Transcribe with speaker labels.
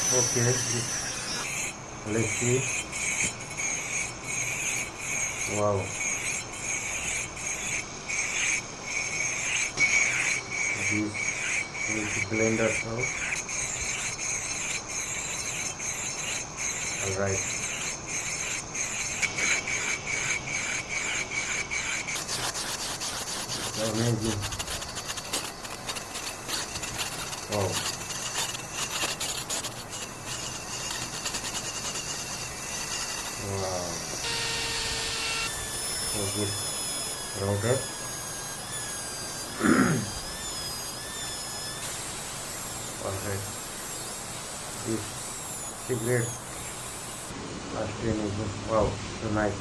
Speaker 1: Okay, let's see. Wow, this is blender sound. Alright, amazing. Wow, wow, so good. Router. Alright, this cigarette. Ashtray. Wow, so nice.